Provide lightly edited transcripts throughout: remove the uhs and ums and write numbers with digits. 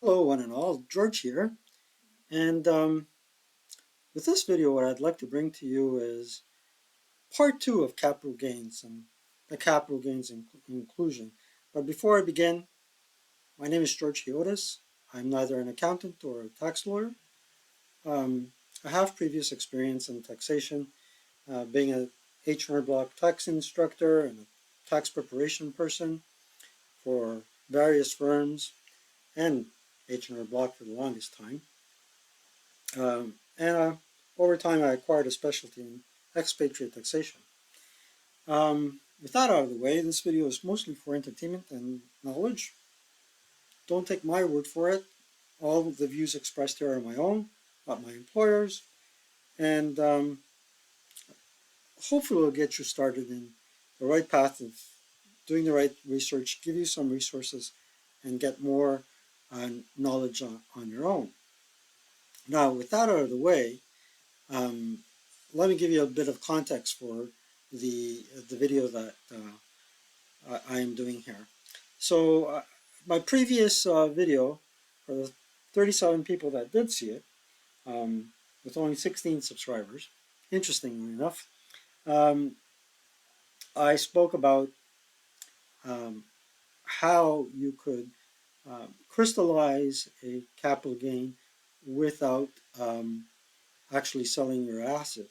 Hello, one and all. George here. And with this video, what I'd like to bring to you is part two of capital gains and the capital gains inclusion. But before I begin, my name is George Chiotis. I'm neither an accountant or a tax lawyer. I have previous experience in taxation, being a H&R Block tax instructor and a tax preparation person for various firms and H&R Block for the longest time. And over time, I acquired a specialty in expatriate taxation. With that out of the way, this video is mostly for entertainment and knowledge. Don't take my word for it. All of the views expressed here are my own, not my employer's. And hopefully it'll get you started in the right path of doing the right research, give you some resources, and get more knowledge on your own. Now, with that out of the way, let me give you a bit of context for the video that I am doing here. So my previous video, for the 37 people that did see it, with only 16 subscribers, interestingly enough, I spoke about how you could crystallize a capital gain without actually selling your asset,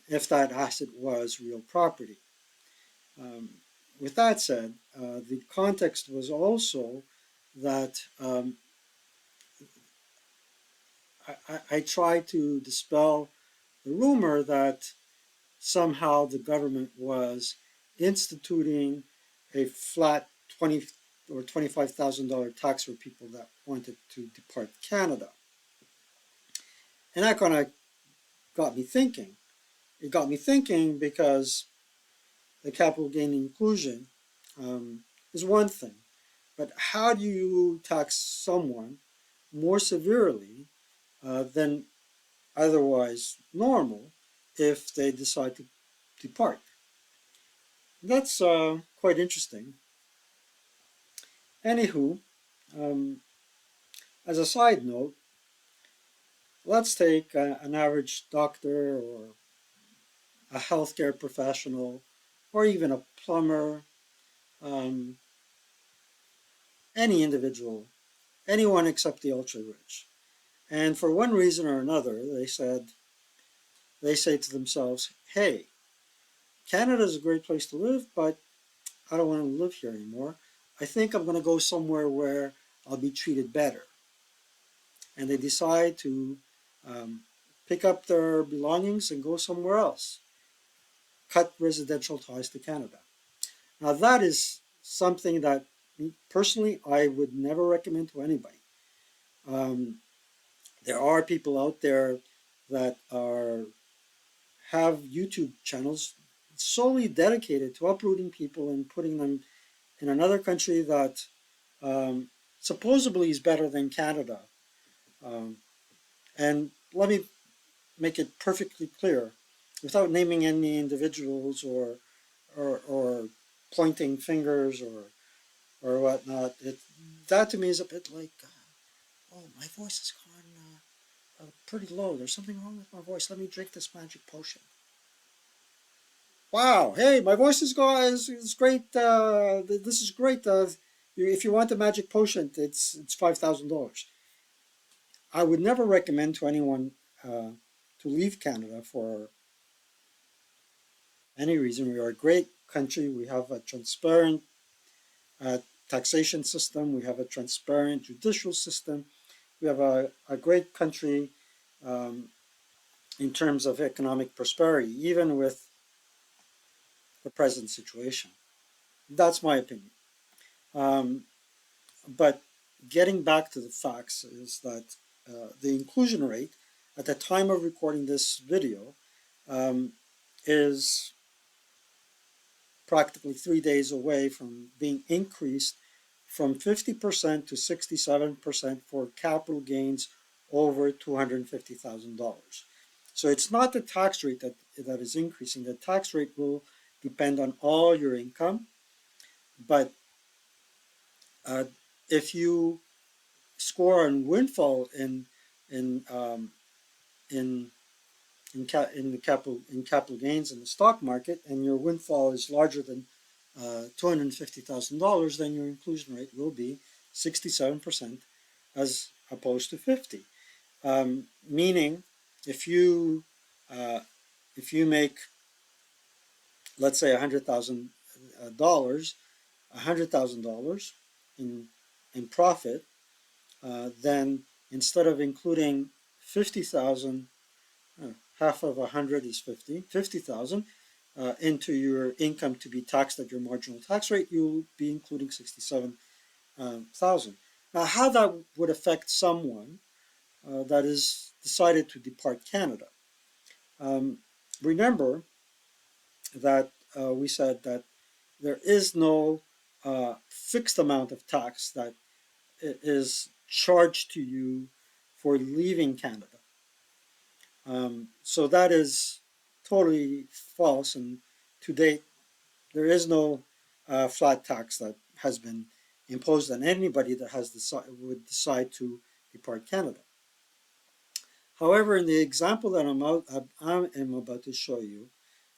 if that asset was real property. With that said, the context was also that I tried to dispel the rumor that somehow the government was instituting a flat $20,000 or $25,000 tax for people that wanted to depart Canada. And that kind of got me thinking. It got me thinking because the capital gain inclusion is one thing, but how do you tax someone more severely than otherwise normal if they decide to depart? That's quite interesting. Anywho, as a side note, let's take an average doctor or a healthcare professional or even a plumber, um, any individual, anyone except the ultra rich. And for one reason or another, they say to themselves, hey, Canada is a great place to live, but I don't want to live here anymore. I think I'm going to go somewhere where I'll be treated better. And they decide to pick up their belongings and go somewhere else, cut residential ties to Canada. Now, that is something that personally I would never recommend to anybody. There are people out there that have YouTube channels solely dedicated to uprooting people and putting them in another country that supposedly is better than Canada. And let me make it perfectly clear, without naming any individuals or pointing fingers or whatnot. That to me is a bit like, oh, my voice has gone pretty low. There's something wrong with my voice. Let me drink this magic potion. Wow, hey, my voice is gone. It's great. This is great. If you want a magic potion, it's $5,000. I would never recommend to anyone to leave Canada for any reason. We are a great country. We have a transparent taxation system. We have a transparent judicial system. We have a great country in terms of economic prosperity, even with the present situation. That's my opinion. But getting back to the facts is that the inclusion rate at the time of recording this video is practically 3 days away from being increased from 50% to 67% for capital gains over $250,000. So it's not the tax rate that is increasing. The tax rate will depend on all your income, but if you score on windfall in in in capital gains in the stock market, and your windfall is larger than $250,000, then your inclusion rate will be 67% as opposed to 50. Meaning, if you uh, if you make, let's say, $100,000 in profit, then instead of including 50,000, half of 100 is 50,000 into your income to be taxed at your marginal tax rate, you'll be including 67,000. Now, how that would affect someone that is decided to depart Canada. Um, Remember that we said that there is no fixed amount of tax that is charged to you for leaving Canada. So that is totally false, and to date, there is no flat tax that has been imposed on anybody that would decide to depart Canada. However, in the example that I am about to show you,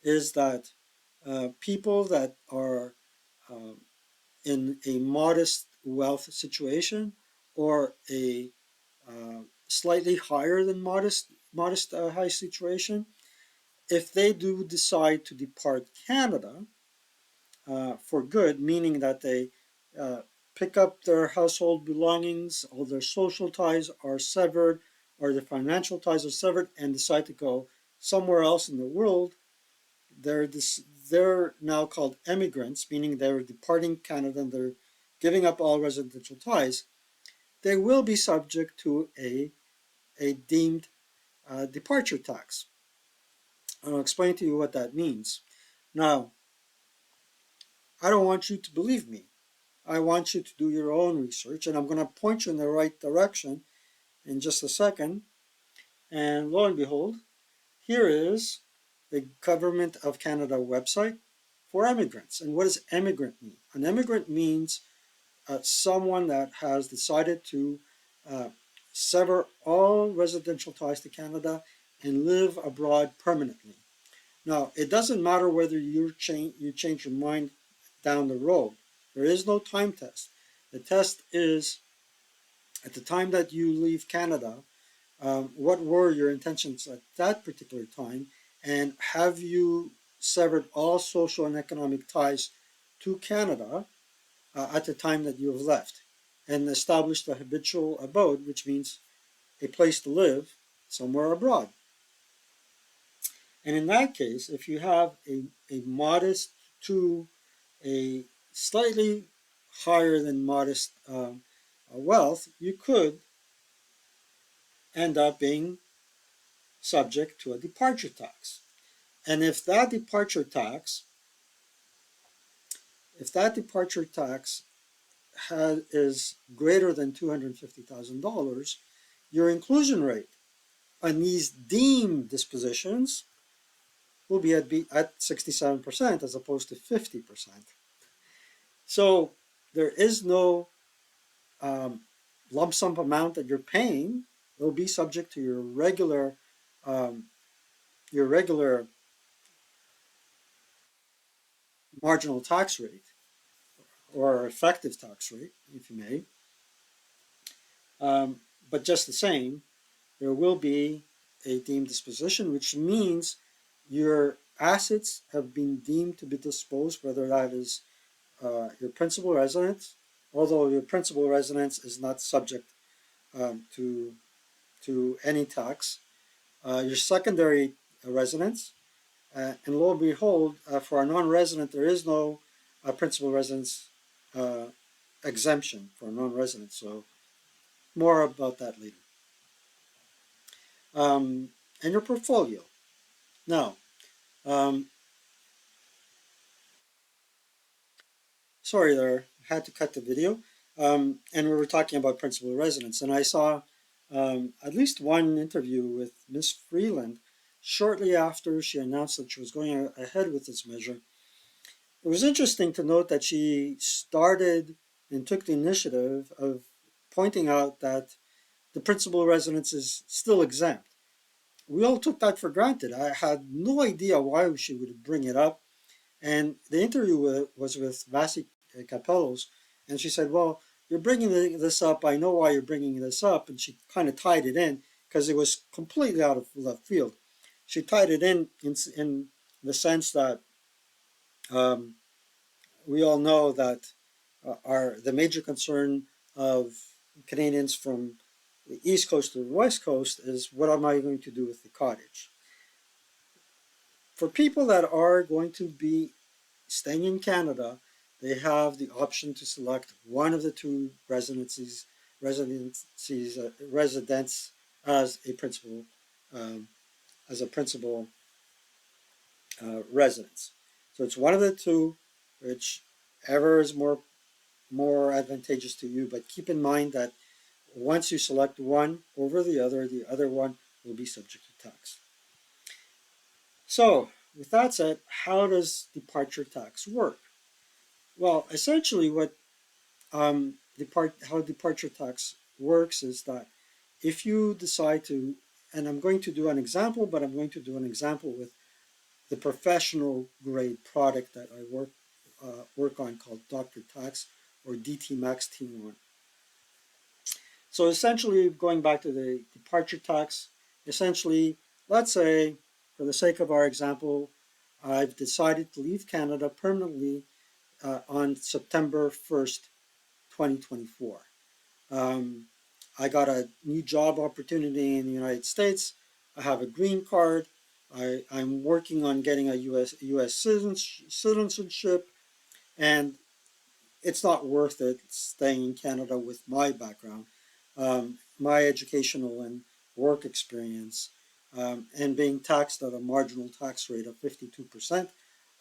is that people that are uh, in a modest wealth situation or a slightly higher than modest high situation, if they do decide to depart Canada for good, meaning that they uh, pick up their household belongings, all their social ties are severed, or their financial ties are severed, and decide to go somewhere else in the world, they're they're now called emigrants, meaning they're departing Canada and they're giving up all residential ties. They will be subject to a deemed departure tax. I'll explain to you what that means. Now, I don't want you to believe me. I want you to do your own research, and I'm going to point you in the right direction in just a second. And lo and behold, here is the Government of Canada website for immigrants. And what does emigrant mean? An immigrant means someone that has decided to uh, sever all residential ties to Canada and live abroad permanently. Now, it doesn't matter whether you change your mind down the road. There is no time test. The test is at the time that you leave Canada, what were your intentions at that particular time, and have you severed all social and economic ties to Canada at the time that you have left, and established a habitual abode, which means a place to live somewhere abroad. And in that case, if you have a modest to a slightly higher than modest wealth, you could end up being subject to a departure tax. And if that departure tax is greater than $250,000, your inclusion rate on these deemed dispositions will be at 67% as opposed to 50%. So there is no um, lump sum amount that you're paying. It'll be subject to um, your regular marginal tax rate or effective tax rate, if you may. But just the same, there will be a deemed disposition, which means your assets have been deemed to be disposed, whether that is your principal residence, although your principal residence is not subject to any tax. Your secondary residence, and lo and behold, for a non-resident, there is no principal residence uh, exemption for a non-resident. So more about that later. And your portfolio. Now, um, sorry there, I had to cut the video. And we were talking about principal residence, and I saw at least one interview with Miss Freeland shortly after she announced that she was going ahead with this measure. It was interesting to note that she started and took the initiative of pointing out that the principal residence is still exempt. We all took that for granted. I had no idea why she would bring it up. And the interview was with Vasi Capellos, and she said, "Well, you're bringing this up. I know why you're bringing this up." And she kind of tied it in because it was completely out of left field. She tied it in the sense that um, we all know that the major concern of Canadians from the East Coast to the West Coast is what am I going to do with the cottage? For people that are going to be staying in Canada, they have the option to select one of the two residents as a principal um, residence. So it's one of the two, whichever is more advantageous to you. But keep in mind that once you select one over the other one will be subject to tax. So with that said, how does departure tax work? Well, essentially, how departure tax works is that if you decide to, and I'm going to do an example, but I'm going to do an example with the professional grade product that I work on called Dr. Tax or DT Max T1. So essentially, going back to the departure tax, essentially, let's say, for the sake of our example, I've decided to leave Canada permanently on September 1st, 2024. Um, I got a new job opportunity in the United States. I have a green card. I'm working on getting a U.S. citizenship, and it's not worth it staying in Canada with my background, my educational and work experience, and being taxed at a marginal tax rate of 52%.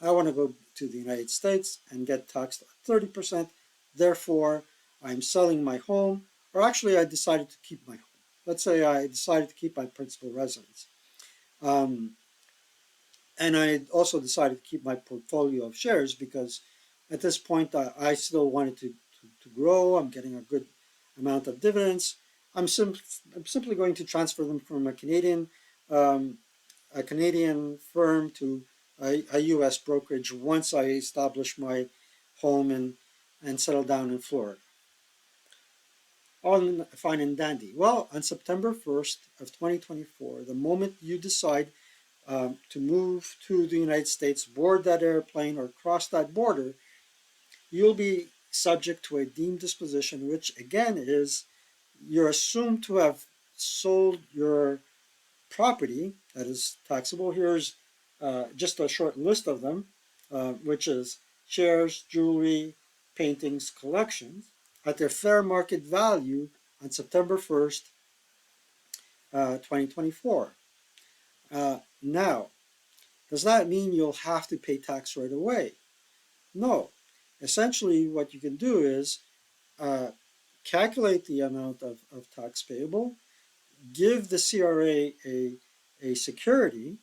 I want to go to the United States and get taxed at 30%. Therefore, I'm selling my home, or actually, I decided to keep my home. Let's say I decided to keep my principal residence. Um, and I also decided to keep my portfolio of shares because at this point I still wanted to grow. I'm getting a good amount of dividends. I'm simply going to transfer them from um, a Canadian firm to a U.S. brokerage once I establish my home and settle down in Florida. All fine and dandy. Well, on September 1st of 2024, the moment you decide to move to the United States, board that airplane, or cross that border, you'll be subject to a deemed disposition, which again is you're assumed to have sold your property that is taxable. Here's just a short list of them, which is shares, jewelry, paintings, collections at their fair market value on September 1st, 2024. Now, does that mean you'll have to pay tax right away? No. Essentially, what you can do is uh, calculate the amount of tax payable, give the CRA a security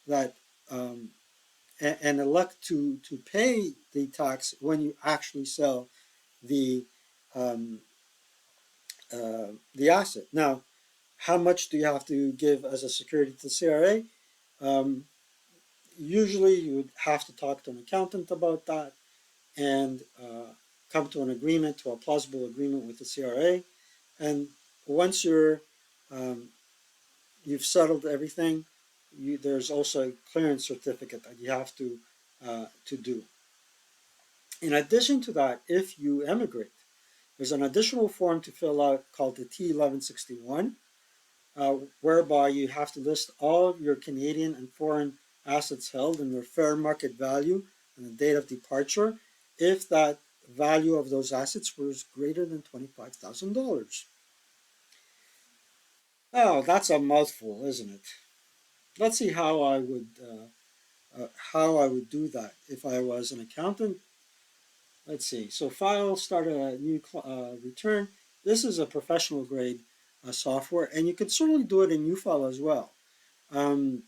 that and elect to pay the tax when you actually sell the um, the asset. Now, how much do you have to give as a security to the CRA? Um, Usually, you would have to talk to an accountant about that and come to an agreement, to a plausible agreement with the CRA. And once um, you've settled everything, there's also a clearance certificate that you have to do. In addition to that, if you emigrate, there's an additional form to fill out called the T1161, whereby you have to list all your Canadian and foreign assets held and their fair market value and the date of departure if that value of those assets was greater than $25,000. Oh, that's a mouthful, isn't it? Let's see how I would do that if I was an accountant. Let's see. So file, start a new return. This is a professional grade software, and you can certainly do it in UFile as well. Um,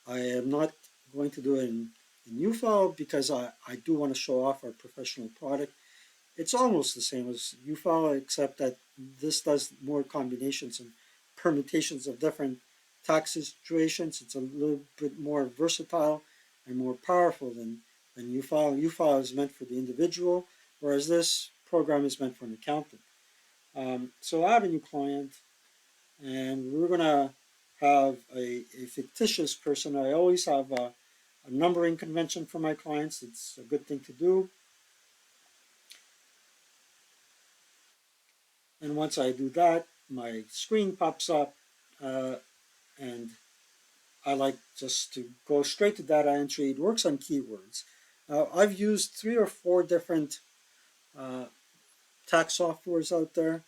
I am not going to do it in UFile because I do want to show off our professional product. It's almost the same as UFAL, except that this does more combinations and permutations of different tax situations. It's a little bit more versatile and more powerful than UFAL. UFAL is meant for the individual, whereas this program is meant for an accountant. So I have a new client, and we're going to have a fictitious person. I always have a numbering convention for my clients. It's a good thing to do. And once I do that, my screen pops up, uh, and I like just to go straight to data entry. It works on keywords. I've used 3 or 4 different uh, tax softwares out there,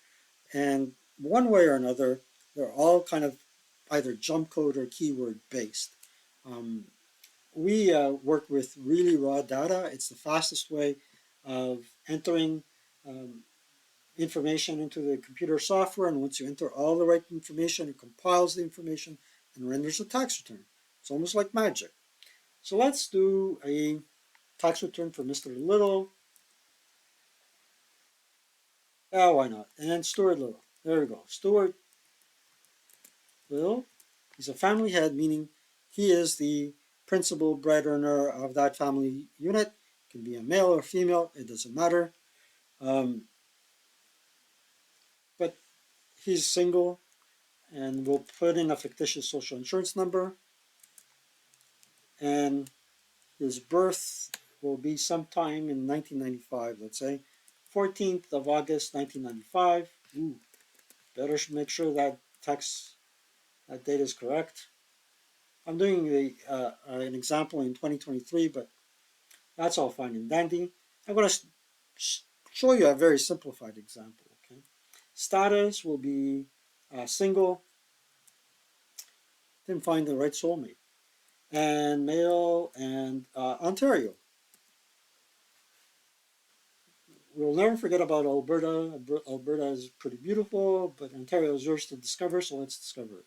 and one way or another, they're all kind of either jump code or keyword based. Um, we work with really raw data. It's the fastest way of entering um, information into the computer software, and once you enter all the right information, it compiles the information and renders a tax return. It's almost like magic. So let's do a tax return for Mr. Little. Oh, why not? And then Stuart Little. There we go. Stuart Little. He's a family head, meaning he is the principal bread earner of that family unit. It can be a male or female, it doesn't matter. Um, but he's single, and we'll put in a fictitious social insurance number. And his birth will be sometime in 1995, let's say. 14th of August, 1995. Ooh, better make sure that that date is correct. I'm doing an example in 2023, but that's all fine and dandy. I'm going to show you a very simplified example. Okay, status will be single. Didn't find the right soulmate. And male and Ontario. We'll never forget about Alberta. Alberta is pretty beautiful, but Ontario is yours to discover, so let's discover it.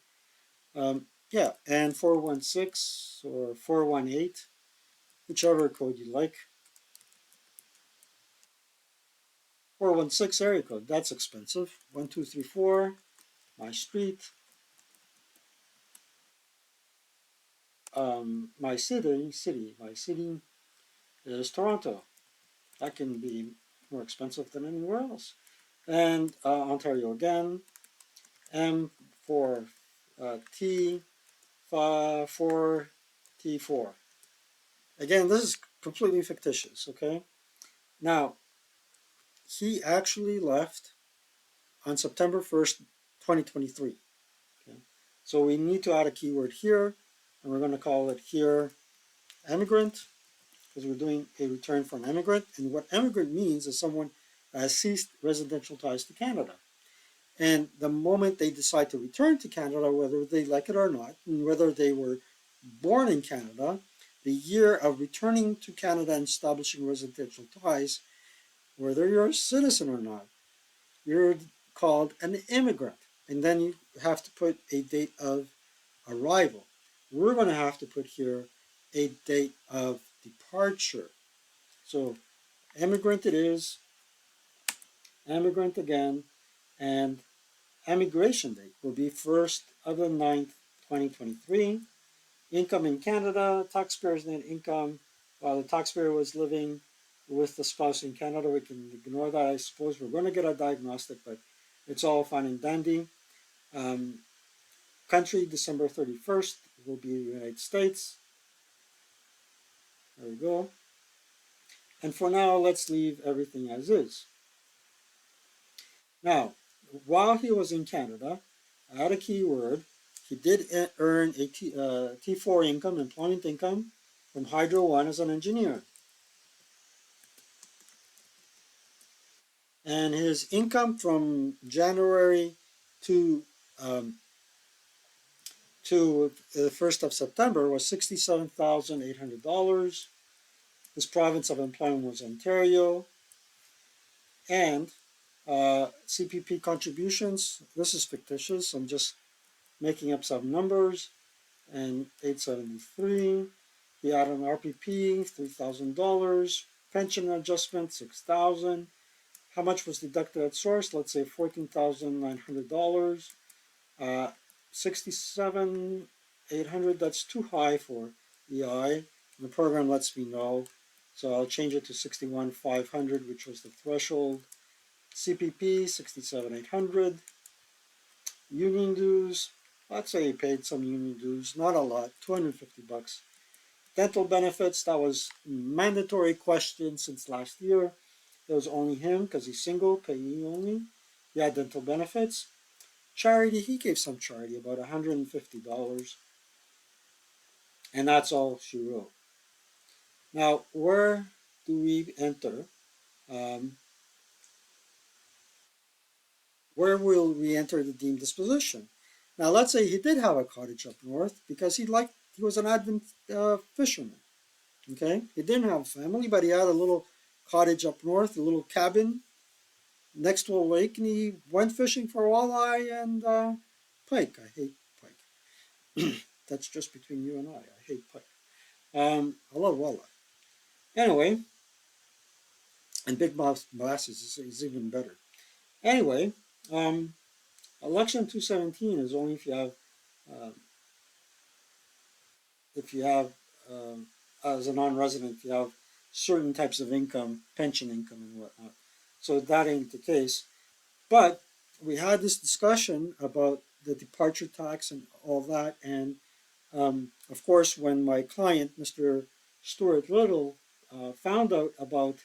Yeah, and 416 or 418, whichever code you like. 416 area code, that's expensive. 1234, my street. My city is Toronto. That can be more expensive than anywhere else. And Ontario again. M for T, 4 T4. Again, this is completely fictitious, okay? Now, he actually left on September 1st, 2023. Okay? So we need to add a keyword here, and we're going to call it here emigrant, because we're doing a return for an emigrant. And what emigrant means is someone that has ceased residential ties to Canada. And the moment they decide to return to Canada, whether they like it or not, and whether they were born in Canada, the year of returning to Canada and establishing residential ties, whether you're a citizen or not, you're called an immigrant. And then you have to put a date of arrival. We're going to have to put here a date of departure. So immigrant it is, immigrant again, and emigration date will be 1st of the 9th, 2023. Income in Canada, taxpayer's net income. While the taxpayer was living with the spouse in Canada, we can ignore that, I suppose. We're going to get a diagnostic, but it's all fine and dandy. Country, December 31st, will be the United States. There we go. And for now, let's leave everything as is. Now, while he was in Canada, add a keyword. He did earn a T4 income, employment income, from Hydro One as an engineer. And his income from January to the 1st of September was $67,800. His province of employment was Ontario. And CPP contributions, this is fictitious. I'm just making up some numbers. And 873. He had an RPP, $3,000. Pension adjustment, $6,000. how much was deducted at source? Let's say $14,900. 67,800. That's too high for EI. The program lets me know, so I'll change it to 61,500, which was the threshold. CPP 67,800. Union dues. Let's say he paid some union dues, not a lot, $250. Dental benefits, that was mandatory question since last year. It was only him because he's single, payee only. He had dental benefits. Charity, he gave some charity, about $150. And that's all she wrote. Now, where do we enter? Um, where will we enter the deemed disposition? Now, let's say he did have a cottage up north because he was an Advent fisherman. Okay, he didn't have a family, but he had a little cottage up north, a little cabin next to a lake, and he went fishing for walleye and pike. I hate pike. That's just between you and I. I hate pike. I love walleye. Anyway, and big mouth glasses is even better. Anyway, um, election 217 is only uh, if you have as a non-resident, you have certain types of income, pension income and whatnot. So that ain't the case. But we had this discussion about the departure tax and all that, and of course, when my client, Mr. Stuart Little, found out about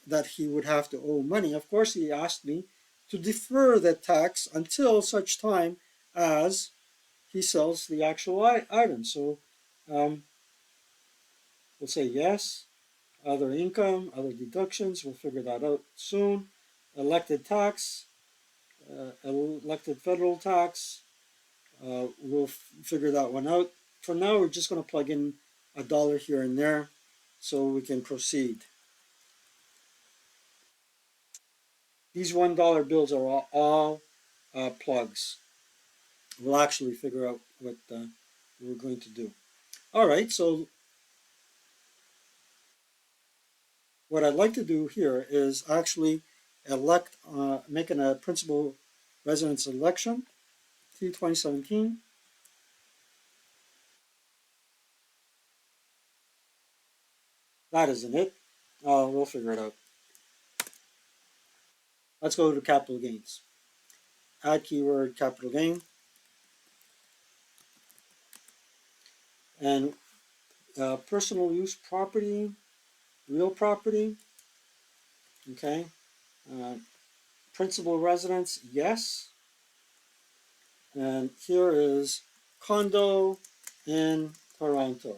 that he would have to owe money, of course, he asked me to defer that tax until such time as he sells the actual item. So um, we'll say yes. Other income, other deductions, we'll figure that out soon. Elected tax, elected federal tax, we'll figure that one out. For now, we're just going to plug in a dollar here and there so we can proceed. These $1 bills are all plugs. We'll actually figure out what we're going to do. All right, so what I'd like to do here is actually making a principal residence election, T2017. That isn't it. We'll figure it out. Let's go to capital gains. Add keyword capital gain. And personal use property, real property, okay. Uh, Principal residence, yes. And here is condo in Toronto.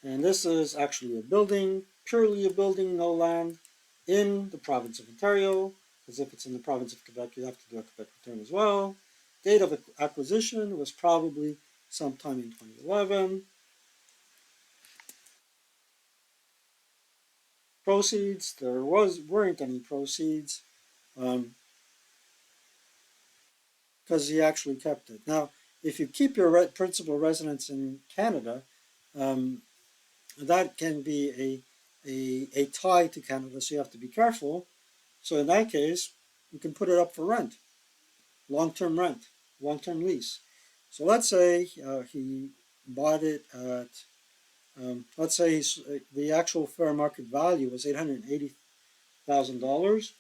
And this is actually a building, purely a building, no land, in the province of Ontario. Because if it's in the province of Quebec, you have to do a Quebec return as well. Date of acquisition was probably sometime in 2011. Proceeds, there weren't any proceeds because he actually kept it. Now, if you keep your principal residence in Canada, um, that can be a tie to Canada, so you have to be careful. So in that case, you can put it up for rent, long-term rent, long-term lease. So let's say he bought it at, let's say the actual fair market value was $880,000,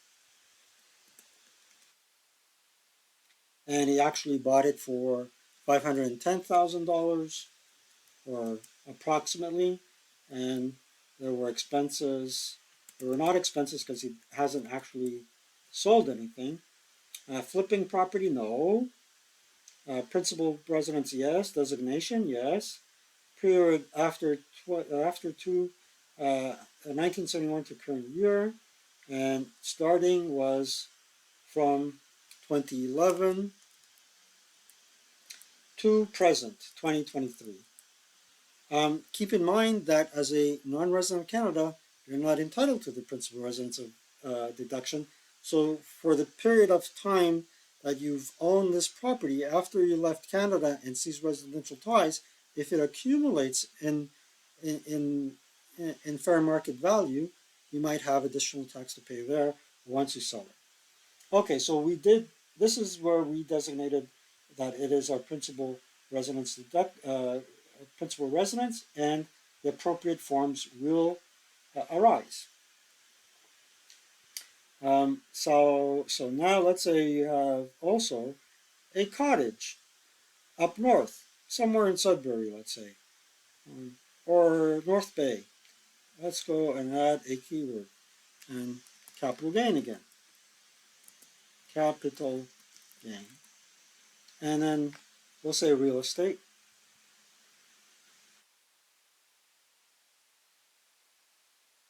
and he actually bought it for $510,000, or approximately, and there were expenses. There were not expenses because he hasn't actually sold anything. Flipping property, no. Principal residence, yes. Designation, yes. Period after 1971 to current year, and starting was from 2011 to present, 2023. Keep in mind that as a non-resident of Canada, you're not entitled to the principal residence deduction. So for the period of time that you've owned this property after you left Canada and ceased residential ties, if it accumulates in in fair market value, you might have additional tax to pay there once you sell it. Okay, so this is where we designated that it is our principal residence, and the appropriate forms will arise. So now let's say you have also a cottage up north, somewhere in Sudbury, let's say, or North Bay. Let's go and add a keyword and capital gain again. Capital gain. And then we'll say real estate.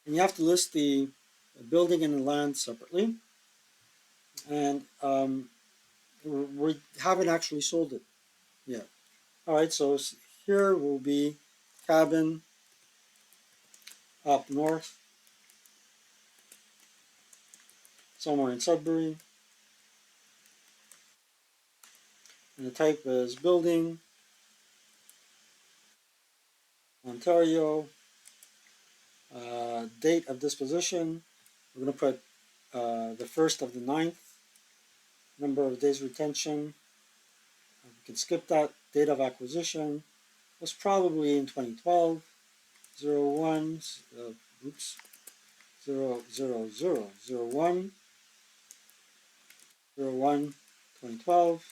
And you have to list the building and the land separately. And we haven't actually sold it yet. All right, so here will be cabin up north, somewhere in Sudbury. And the type is building, Ontario. Date of disposition, we're going to put the 1st of the 9th. Number of days retention, we can skip that. Date of acquisition was probably in 2012. 01, oops, 00001, 01, 2012.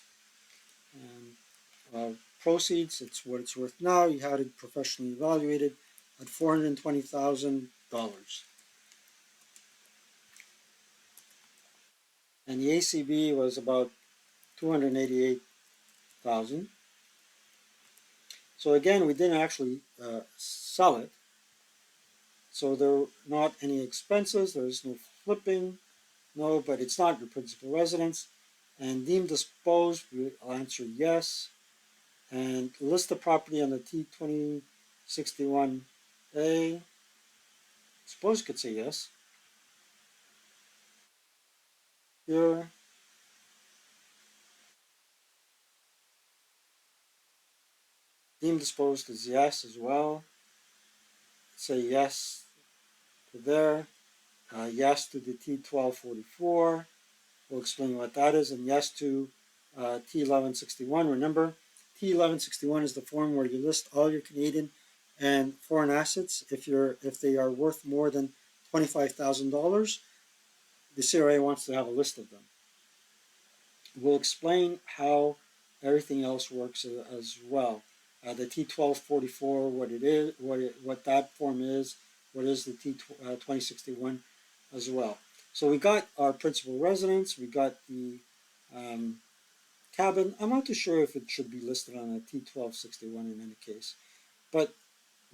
And proceeds, it's what it's worth now. You had it professionally evaluated at $420,000. And the ACB was about 288,000. So again, we didn't actually sell it. So there are not any expenses. There's no flipping. No, but it's not your principal residence. And deemed disposed, I'll answer yes. And list the property on the T2061A. Suppose you could say yes. Here. Deemed disposed is yes as well. Say yes to there. Yes to the T1244. We'll explain what that is. And yes to T1161. Remember, T1161 is the form where you list all your Canadian and foreign assets. If they are worth more than $25,000, the CRA wants to have a list of them. We'll explain how everything else works as well. The T1244, what it is, what that form is, what is the T2061 as well. So we got our principal residence, we got the cabin. I'm not too sure if it should be listed on a T1261 in any case, but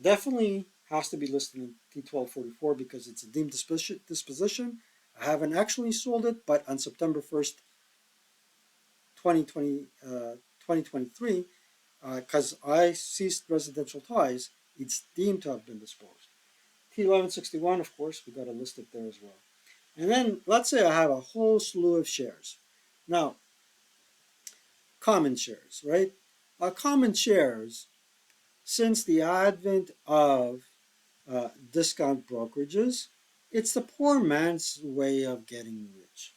definitely has to be listed in T1244 because it's a deemed disposition. I haven't actually sold it, but on September 1st, 2023, because I ceased residential ties, it's deemed to have been disposed. T1161, of course, we got to list it there as well. And then let's say I have a whole slew of shares. Now, common shares, right? Common shares, since the advent of discount brokerages, it's the poor man's way of getting rich.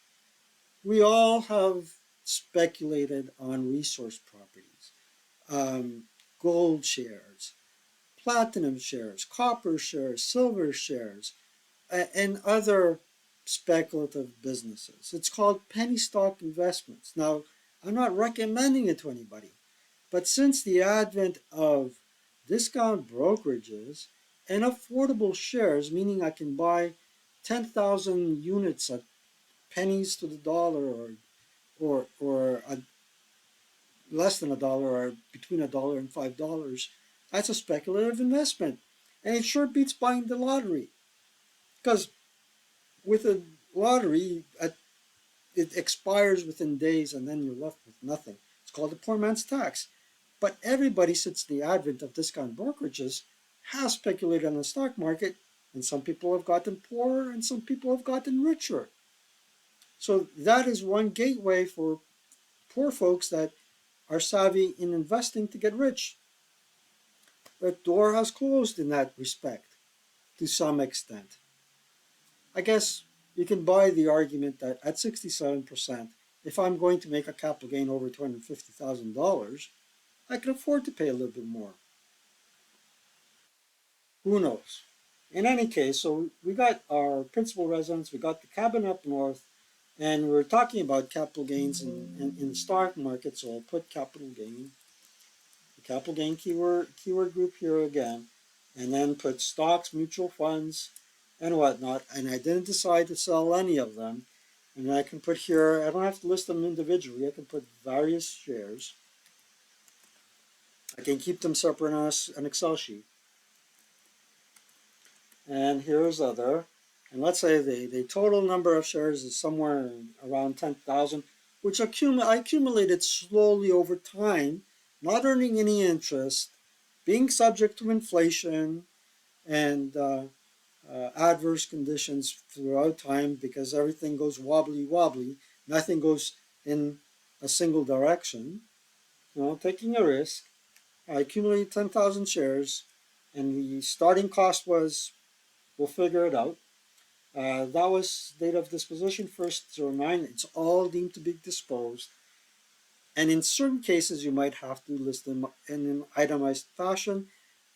We all have speculated on resource properties, gold shares, platinum shares, copper shares, silver shares, and other speculative businesses. It's called penny stock investments. Now, I'm not recommending it to anybody, but since the advent of discount brokerages and affordable shares, meaning I can buy 10,000 units at pennies to the dollar or less than a dollar or between a dollar and $5, that's a speculative investment. And it sure beats buying the lottery. Because with a lottery, it expires within days and then you're left with nothing. It's called the poor man's tax. But everybody, since the advent of discount brokerages, has speculated on the stock market, and some people have gotten poorer and some people have gotten richer. So that is one gateway for poor folks that are savvy in investing to get rich. The door has closed in that respect. to some extent. I guess you can buy the argument that at 67%, if I'm going to make a capital gain over $250,000, I can afford to pay a little bit more. Who knows? In any case, so we got our principal residence, we got the cabin up north, and we're talking about capital gains in the stock market. So I'll put capital gain, the capital gain keyword group here again, and then put stocks, mutual funds, and whatnot. And I didn't decide to sell any of them. And I can put here, I don't have to list them individually. I can put various shares. I can keep them separate on an Excel sheet. And here's other. And let's say the total number of shares is somewhere around 10,000, which I accumulated slowly over time, not earning any interest, being subject to inflation and adverse conditions throughout time because everything goes wobbly wobbly. Nothing goes in a single direction. You know, taking a risk. I accumulated 10,000 shares, and the starting cost was, we'll figure it out. That was date of disposition 1/09. It's all deemed to be disposed. And in certain cases, you might have to list them in an itemized fashion.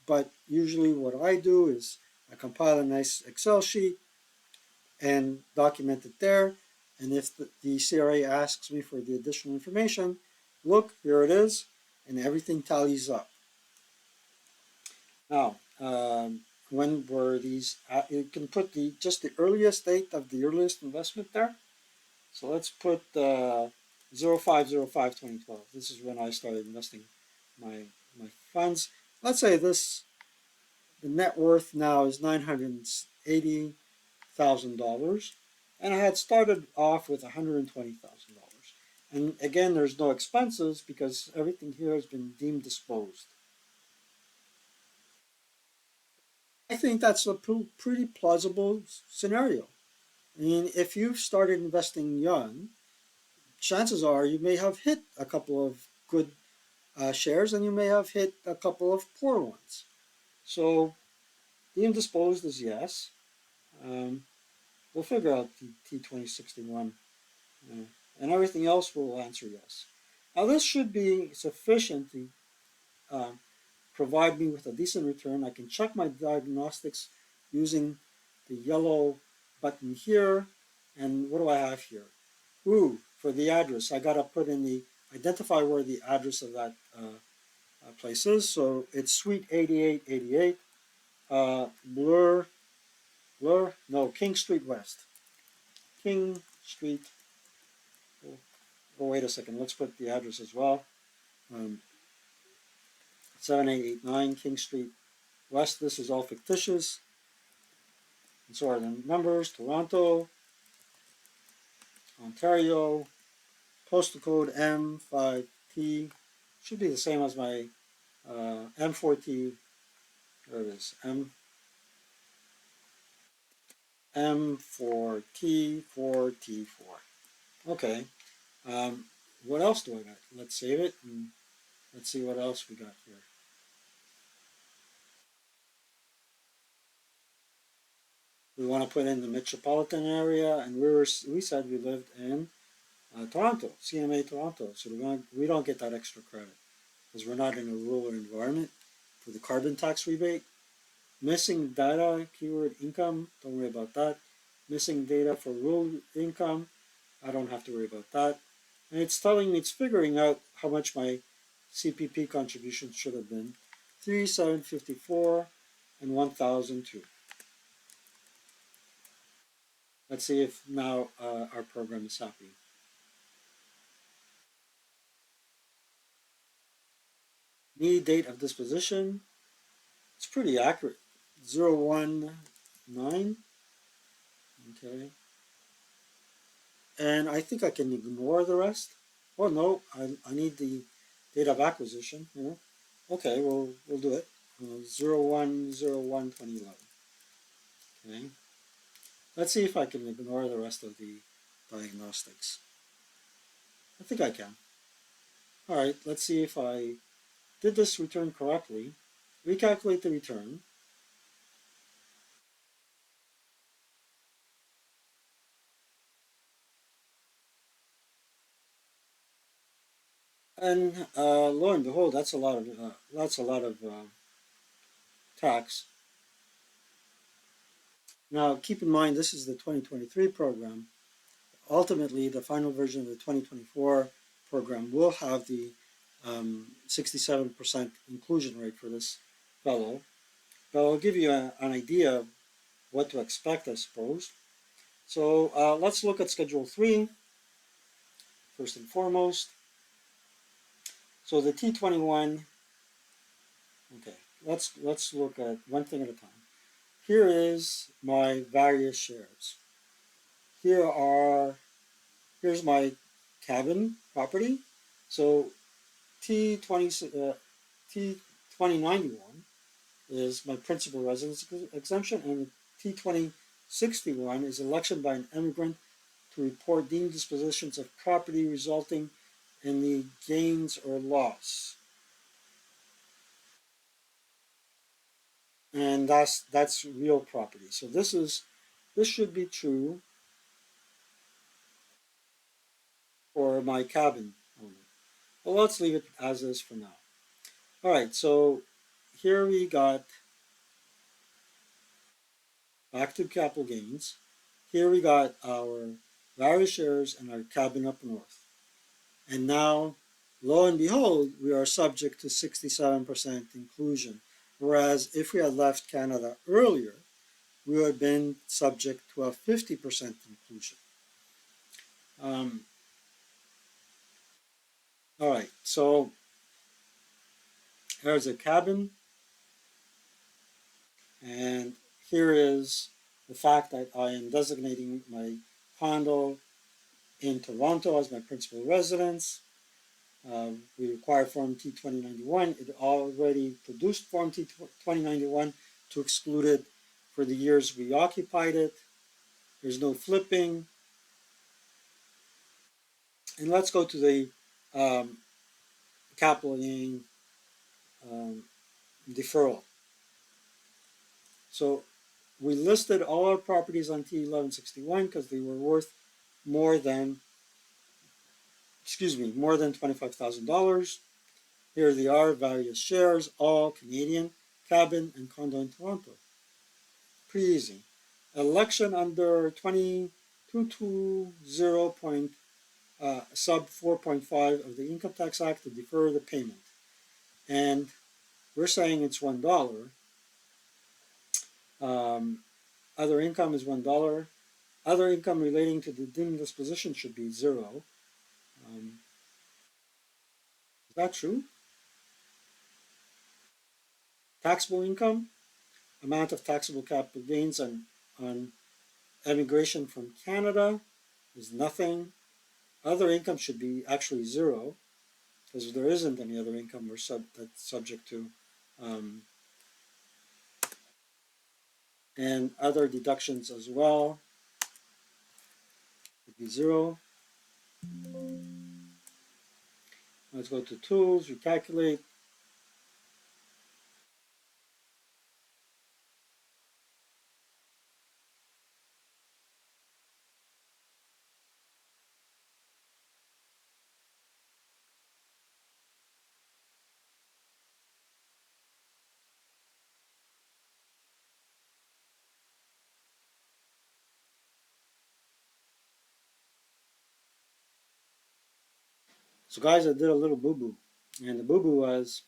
But usually, what I do is I compile a nice Excel sheet and document it there. And if the CRA asks me for the additional information, look, here it is, and everything tallies up. Now, when were these? You can put just the earliest date of the earliest investment there. So let's put 05/05/2012. This is when I started investing my funds. Let's say the net worth now is $980,000, and I had started off with $120,000. And again, there's no expenses because everything here has been deemed disposed. I think that's a pretty plausible scenario. I mean, if you started investing young, chances are you may have hit a couple of good shares and you may have hit a couple of poor ones. So being disposed is yes. We'll figure out the T2061 and everything else will answer yes. Now this should be sufficient to uh, provide me with a decent return. I can check my diagnostics using the yellow button here. And what do I have here? Ooh, for the address, I gotta put in the identify where the address of that place is. So it's Suite 8888, no, King Street West. King Street. Oh, wait a second. Let's put the address as well. 7889 King Street West. This is all fictitious. And so are the numbers. Toronto, Ontario, postal code M5T. Should be the same as my M4T. There it is. M4T4T4. Okay. What else do I got? Let's save it and let's see what else we got here. We want to put in the metropolitan area, and we said we lived in Toronto, CMA Toronto. So we don't get that extra credit because we're not in a rural environment for the carbon tax rebate. Missing data, keyword income, don't worry about that. Missing data for rural income, I don't have to worry about that. And it's telling me, it's figuring out how much my CPP contribution should have been. 3,754 and 1,002. Let's see if now our program is happy. Need date of disposition. It's pretty accurate. 019. Okay. And I think I can ignore the rest. Oh no, I need the date of acquisition. You know? Okay, we'll do it. 01/01/2011. Okay. Let's see if I can ignore the rest of the diagnostics. I think I can. All right, let's see if I did this return correctly. Recalculate the return. And lo and behold, that's a lot of tax. Now, keep in mind, this is the 2023 program. Ultimately, the final version of the 2024 program will have the 67% inclusion rate for this fellow. But I'll give you an idea of what to expect, I suppose. So let's look at Schedule 3 first and foremost. So the T21, okay, let's look at one thing at a time. Here is my various shares. Here's my cabin property. So T2091 is my principal residence exemption, and T2061 is election by an immigrant to report deemed dispositions of property resulting in the gains or loss. And that's real property. So this should be true for my cabin only. Well, let's leave it as is for now. All right, so here we got back to capital gains. Here we got our various shares and our cabin up north. And now, lo and behold, we are subject to 67% inclusion. Whereas if we had left Canada earlier, we would have been subject to a 50% inclusion. Um, all right, so here's a cabin, and here is the fact that I am designating my condo in Toronto as my principal residence. We require Form T2091. It already produced Form T2091 to exclude it for the years we occupied it. There's no flipping. And let's go to the capital gain um, deferral. So we listed all our properties on T1161 because they were worth more than, more than $25,000. Here they are, various shares, all Canadian, cabin, and condo in Toronto. Pretty easy. Election under 2220 sub 4.5 of the Income Tax Act to defer the payment. And we're saying it's $1. Other income is $1. Other income relating to the deemed disposition should be zero. Is that true? Taxable income, amount of taxable capital gains on emigration from Canada is nothing. Other income should be actually zero, because there isn't any other income that's subject to, and other deductions as well would be zero. Let's go to tools, recalculate. So guys, I did a little boo-boo, and the boo-boo was,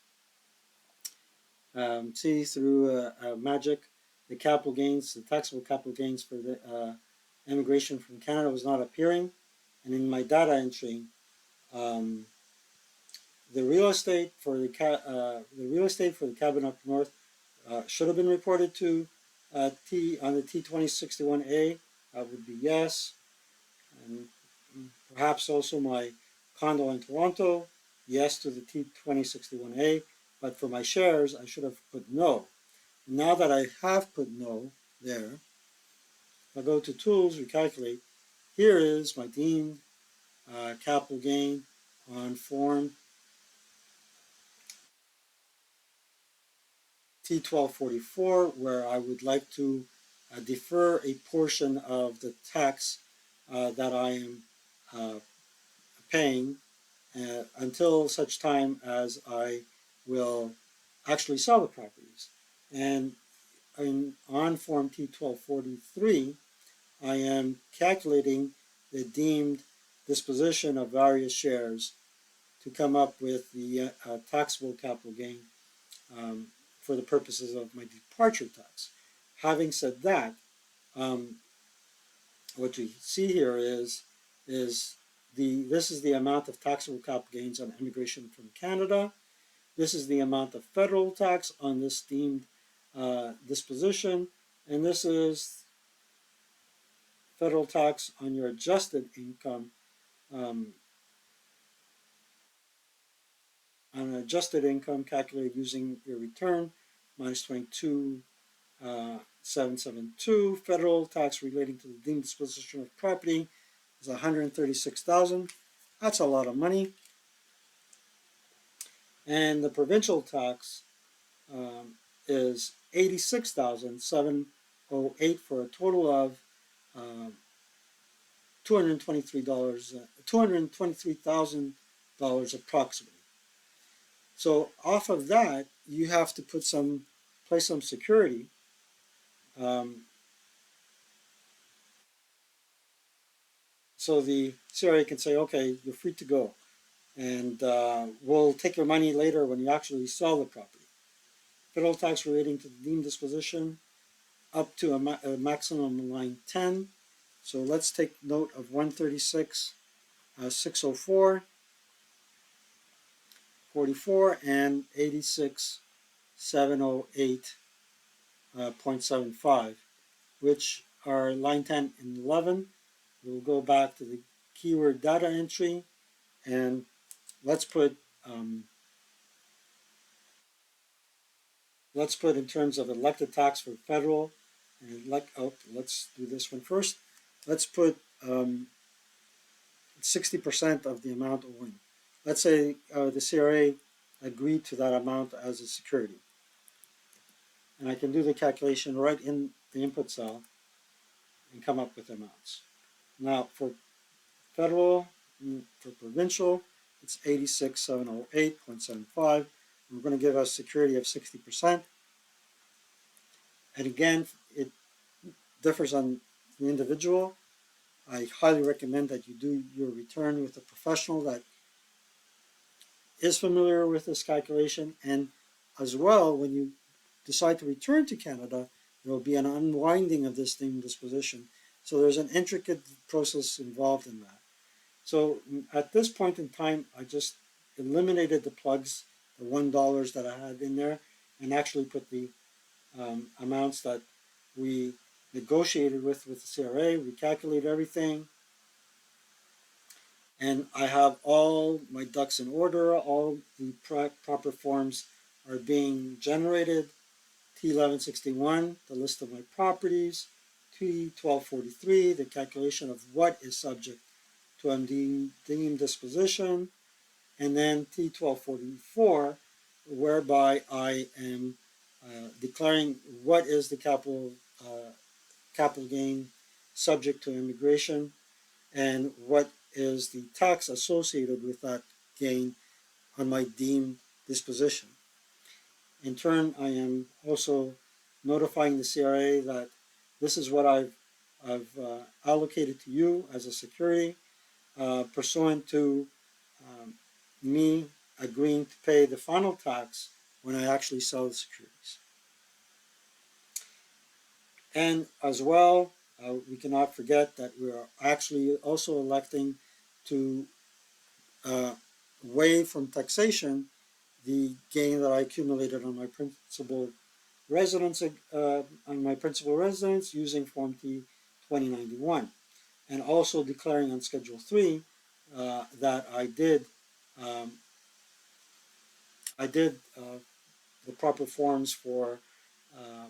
see through magic, the capital gains, the taxable capital gains for the immigration from Canada was not appearing, and in my data entry, um, the real estate for the cabin up north should have been reported to T on the T2061A. Would be yes, and perhaps also my condo in Toronto, yes to the T2061A. But for my shares, I should have put no. Now that I have put no there, I go to tools, recalculate. Here is my deemed capital gain on form T1244, where I would like to defer a portion of the tax that I am paying, until such time as I will actually sell the properties. And on Form T1243, I am calculating the deemed disposition of various shares to come up with the taxable capital gain um, for the purposes of my departure tax. Having said that, um, what you see here is this is the amount of taxable capital gains on immigration from Canada. This is the amount of federal tax on this deemed disposition, and this is federal tax on your adjusted income, um, on adjusted income calculated using your return minus 22,772. Federal tax relating to the deemed disposition of property is 136,000. That's a lot of money. And the provincial tax is 86,708 for a total of $223,000 approximately. So off of that, you have to place some security. Um, so the CRA can say, okay, you're free to go, and we'll take your money later when you actually sell the property. Federal tax relating to the deemed disposition up to a maximum of line 10. So let's take note of 136, 604, 44, and 86, 708.75, which are line 10 and 11. We'll go back to the keyword data entry, and let's put in terms of elected tax for federal, and let's do this one first. Let's put 60% of the amount owing. Let's say the CRA agreed to that amount as a security. And I can do the calculation right in the input cell and come up with amounts. Now for federal, for provincial, it's 86,708.75. We're going to give us security of 60%. And again, it differs on the individual. I highly recommend that you do your return with a professional that is familiar with this calculation. And as well, when you decide to return to Canada, there will be an unwinding of this deemed disposition. So there's an intricate process involved in that. So at this point in time, I just eliminated the plugs, the $1 that I had in there, and actually put the amounts that we negotiated with the CRA. We calculate everything, and I have all my ducks in order. All the proper forms are being generated. T1161, the list of my properties. T1243, the calculation of what is subject to a deemed disposition. And then T1244, whereby I am declaring what is the capital gain subject to immigration, and what is the tax associated with that gain on my deemed disposition. In turn, I am also notifying the CRA that this is what I've allocated to you as a security, pursuant to me agreeing to pay the final tax when I actually sell the securities. And as well, we cannot forget that we are actually also electing to waive from taxation the gain that I accumulated on my principal residence using Form T 2091, and also declaring on Schedule 3 that I did the proper forms for uh,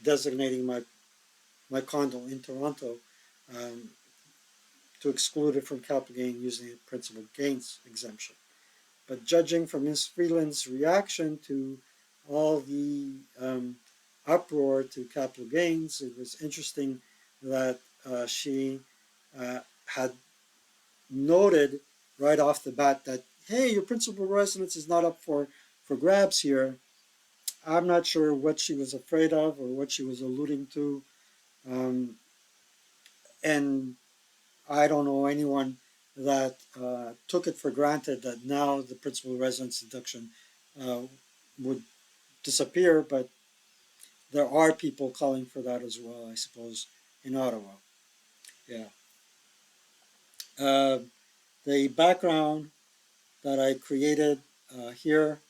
designating my condo in Toronto um, to exclude it from capital gain using the principal gains exemption. But judging from Ms. Freeland's reaction to all the uproar to capital gains, it was interesting that she had noted right off the bat that, hey, your principal residence is not up for grabs here. I'm not sure what she was afraid of or what she was alluding to. Um, and I don't know anyone that took it for granted that now the principal residence deduction uh, would disappear, but there are people calling for that as well, I suppose, in Ottawa. Yeah. Uh, the background that I created here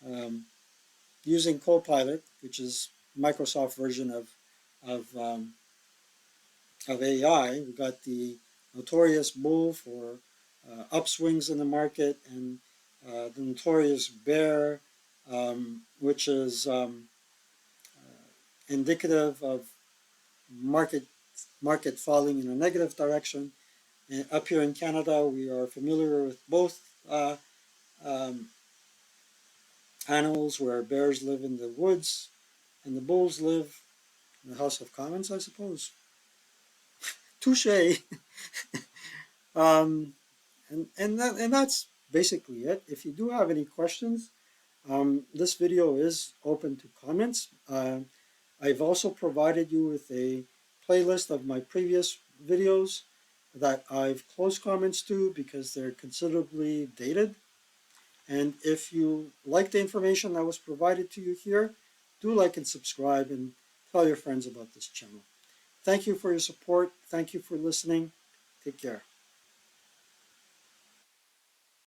um, using Copilot, which is Microsoft version of um, of AI. We got the notorious bull for upswings in the market, and the notorious bear, which is indicative of market market falling in a negative direction. And up here in Canada, we are familiar with both um, animals, where bears live in the woods and the bulls live in the House of Commons, I suppose. Touche. um, and that's basically it. If you do have any questions, this video is open to comments. I've also provided you with a playlist of my previous videos that I've closed comments to because they're considerably dated. And if you like the information that was provided to you here, do like and subscribe and tell your friends about this channel. Thank you for your support. Thank you for listening. Take care.